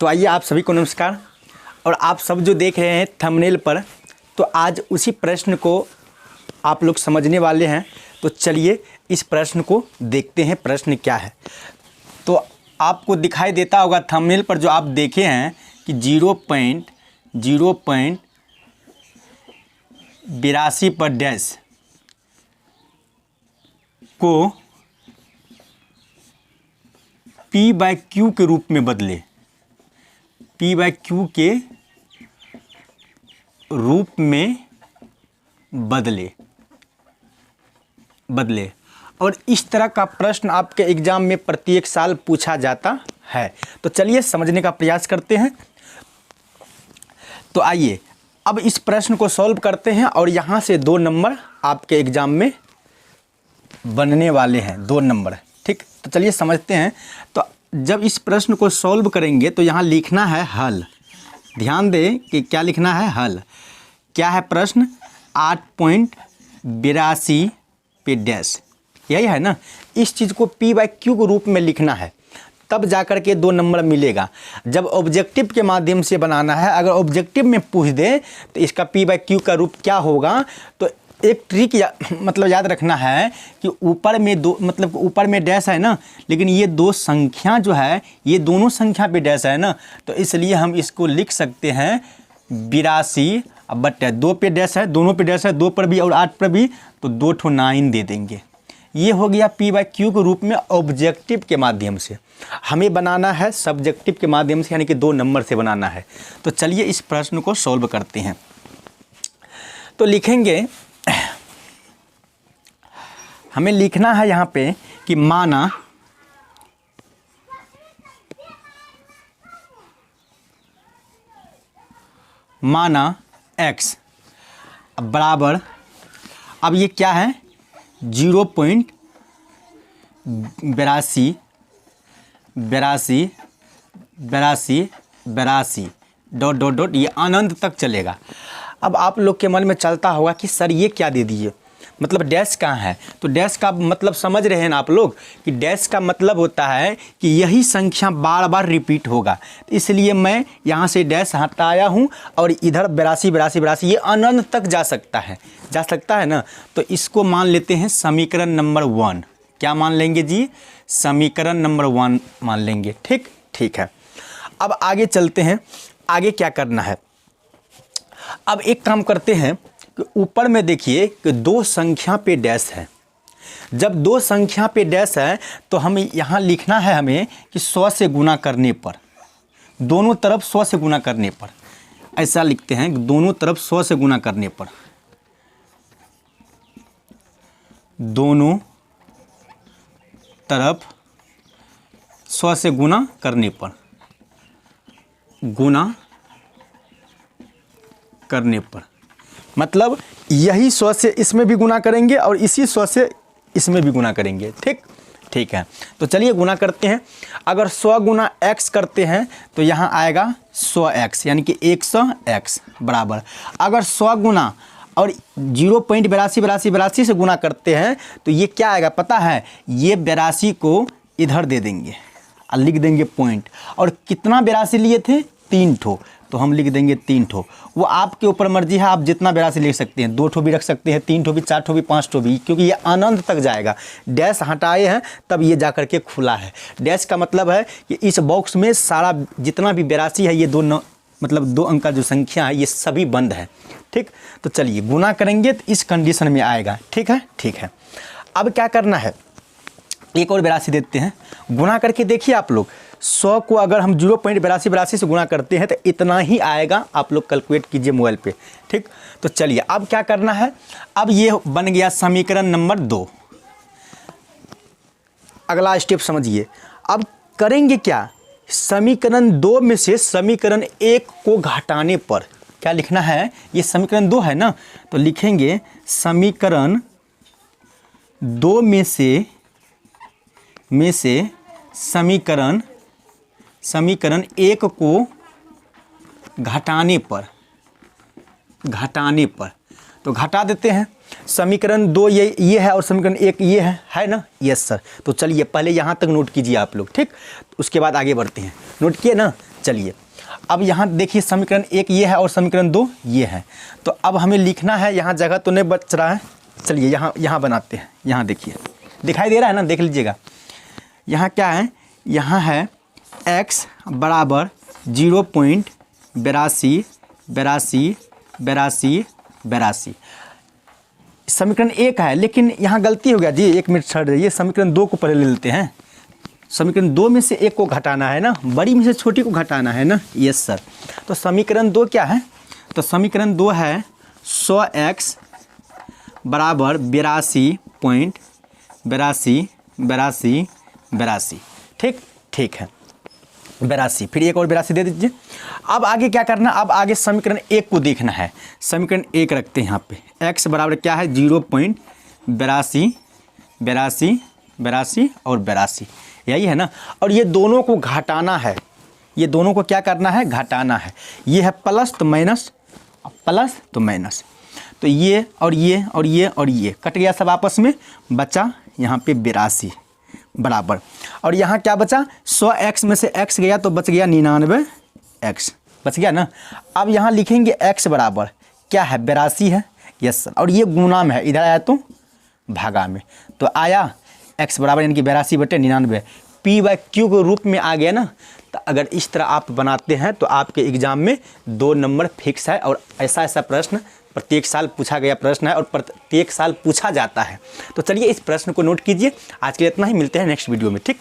तो आइए आप सभी को नमस्कार। और आप सब जो देख रहे हैं थंबनेल पर, तो आज उसी प्रश्न को आप लोग समझने वाले हैं। तो चलिए इस प्रश्न को देखते हैं, प्रश्न क्या है। तो आपको दिखाई देता होगा थंबनेल पर जो आप देखे हैं कि 0.82 पर डैश को P/Q के रूप में बदले, P/Q के रूप में बदले। और इस तरह का प्रश्न आपके एग्जाम में प्रत्येक साल पूछा जाता है। तो चलिए समझने का प्रयास करते हैं। तो आइए अब इस प्रश्न को सॉल्व करते हैं और यहाँ से 2 नंबर आपके एग्जाम में बनने वाले हैं, 2 नंबर। ठीक, तो चलिए समझते हैं। तो जब इस प्रश्न को सॉल्व करेंगे तो यहाँ लिखना है हल। ध्यान दें कि क्या लिखना है, हल। क्या है प्रश्न? 8.82 पे डैश, यही है ना। इस चीज़ को P/Q के रूप में लिखना है, तब जाकर के 2 नंबर मिलेगा। जब ऑब्जेक्टिव के माध्यम से बनाना है, अगर ऑब्जेक्टिव में पूछ दे तो इसका P/Q का रूप क्या होगा, तो एक ट्रिक याद रखना है कि ऊपर में ऊपर में डैश है ना, लेकिन ये 2 संख्या जो है ये दोनों संख्या पे डैश है ना, तो इसलिए हम इसको लिख सकते हैं 82 बटे 2 पे डैश है, दोनों पे डैश है, 2 पर भी और 8 पर भी, तो 2 ठो 9 दे देंगे। ये हो गया P/Q के रूप में ऑब्जेक्टिव के माध्यम से। हमें बनाना है सब्जेक्टिव के माध्यम से, यानी कि 2 नंबर से बनाना है। तो चलिए इस प्रश्न को सॉल्व करते हैं। तो लिखेंगे, हमें लिखना है यहाँ पे कि माना x बराबर, अब ये क्या है 0.82 डॉट ये अनंत तक चलेगा। अब आप लोग के मन में चलता होगा कि सर ये क्या दे दिए, मतलब डैश कहाँ है। तो डैश का मतलब समझ रहे हैं ना आप लोग कि डैश का मतलब होता है कि यही संख्या बार बार रिपीट होगा। तो इसलिए मैं यहाँ से डैश हटाया हूँ और इधर 82 ये अनंत तक जा सकता है ना। तो इसको मान लेते हैं समीकरण नंबर 1। क्या मान लेंगे जी? समीकरण नंबर 1 मान लेंगे। ठीक है। अब आगे चलते हैं, आगे क्या करना है। अब एक काम करते हैं कि ऊपर में देखिए कि 2 संख्या पे डैश है। जब 2 संख्या पे डैश है तो हमें यहाँ लिखना है हमें कि 100 से गुना करने पर, दोनों तरफ 100 से गुना करने पर, ऐसा लिखते हैं कि दोनों तरफ 100 से गुना करने पर, दोनों तरफ 100 से गुना करने पर, मतलब यही 100 से इसमें भी गुना करेंगे और इसी 100 से इसमें भी गुना करेंगे। ठीक है। तो चलिए गुना करते हैं। अगर 100 गुना x करते हैं तो यहाँ आएगा 100x, यानी कि 100x बराबर, अगर 100 गुना और 0.82 से गुना करते हैं तो ये क्या आएगा पता है, ये 82 को इधर दे देंगे और लिख देंगे पॉइंट। और कितना 82 लिए थे? 3 ठो, तो हम लिख देंगे 3 ठो। वो आपके ऊपर मर्जी है, आप जितना 82 लिख सकते हैं, 2 ठो भी रख सकते हैं, 3 ठो भी, 4 ठो भी, 5 ठो भी, क्योंकि ये अनंत तक जाएगा। डैश हटाए हैं तब ये जा करके खुला है। डैश का मतलब है कि इस बॉक्स में सारा जितना भी 82 है, ये 2 अंक का जो संख्या है ये सभी बंद है। ठीक, तो चलिए गुना करेंगे तो इस कंडीशन में आएगा। ठीक है। अब क्या करना है, एक और 82 देते हैं, गुना करके देखिए आप लोग। 100 को अगर हम 0.82 से गुना करते हैं तो इतना ही आएगा। आप लोग कैलकुलेट कीजिए मोबाइल पे। ठीक, तो चलिए अब क्या करना है। अब ये बन गया समीकरण नंबर 2। अगला स्टेप समझिए। अब करेंगे क्या, समीकरण 2 में से समीकरण 1 को घटाने पर क्या लिखना है, ये समीकरण 2 है ना, तो लिखेंगे समीकरण 2 में से समीकरण 1 को घटाने पर, तो घटा देते हैं। समीकरण 2 ये है और समीकरण 1 ये है ना। Yes sir. तो चलिए पहले यहाँ तक नोट कीजिए आप लोग। ठीक, उसके बाद आगे बढ़ते हैं। नोट किए ना, चलिए अब यहाँ देखिए समीकरण 1 ये है और समीकरण 2 ये है। तो अब हमें लिखना है, यहाँ जगह तो नहीं बच रहा है, चलिए यहाँ बनाते हैं। यहाँ देखिए दिखाई दे रहा है ना, देख लीजिएगा। यहाँ क्या है, यहाँ है x बराबर 0.82 समीकरण 1 है, लेकिन यहाँ गलती हो गया जी, 1 मिनट छोड़ रही है। समीकरण 2 को पहले ले लेते हैं। समीकरण 2 में से 1 को घटाना है ना, बड़ी में से छोटी को घटाना है ना, यस सर। तो समीकरण 2 क्या है, तो समीकरण 2 है 100x बराबर 82.82 ठीक है 82। फिर एक और 82 दे दीजिए। अब आगे क्या करना, अब आगे समीकरण 1 को देखना है। समीकरण 1 रखते हैं यहाँ पे, x बराबर क्या है 0.82 और 82, यही है ना। और ये दोनों को घटाना है, ये दोनों को क्या करना है, घटाना है। ये है प्लस तो माइनस, प्लस तो माइनस, तो ये और ये और ये और ये कट गया सब आपस में, बचा यहाँ पे 82 बराबर। और यहाँ क्या बचा, 100x में से x गया तो बच गया 99x, बच गया ना। अब यहाँ लिखेंगे x बराबर क्या है 82 है, यस सर। और ये गुणा में है, इधर आया तो भागा में, तो आया x बराबर यानी कि 82/99 p/q के रूप में आ गया ना। तो अगर इस तरह आप बनाते हैं तो आपके एग्ज़ाम में 2 नंबर फिक्स है। और ऐसा प्रश्न प्रत्येक साल पूछा गया प्रश्न है और प्रत्येक साल पूछा जाता है। तो चलिए इस प्रश्न को नोट कीजिए। आज के लिए इतना ही, मिलते हैं नेक्स्ट वीडियो में, ठीक।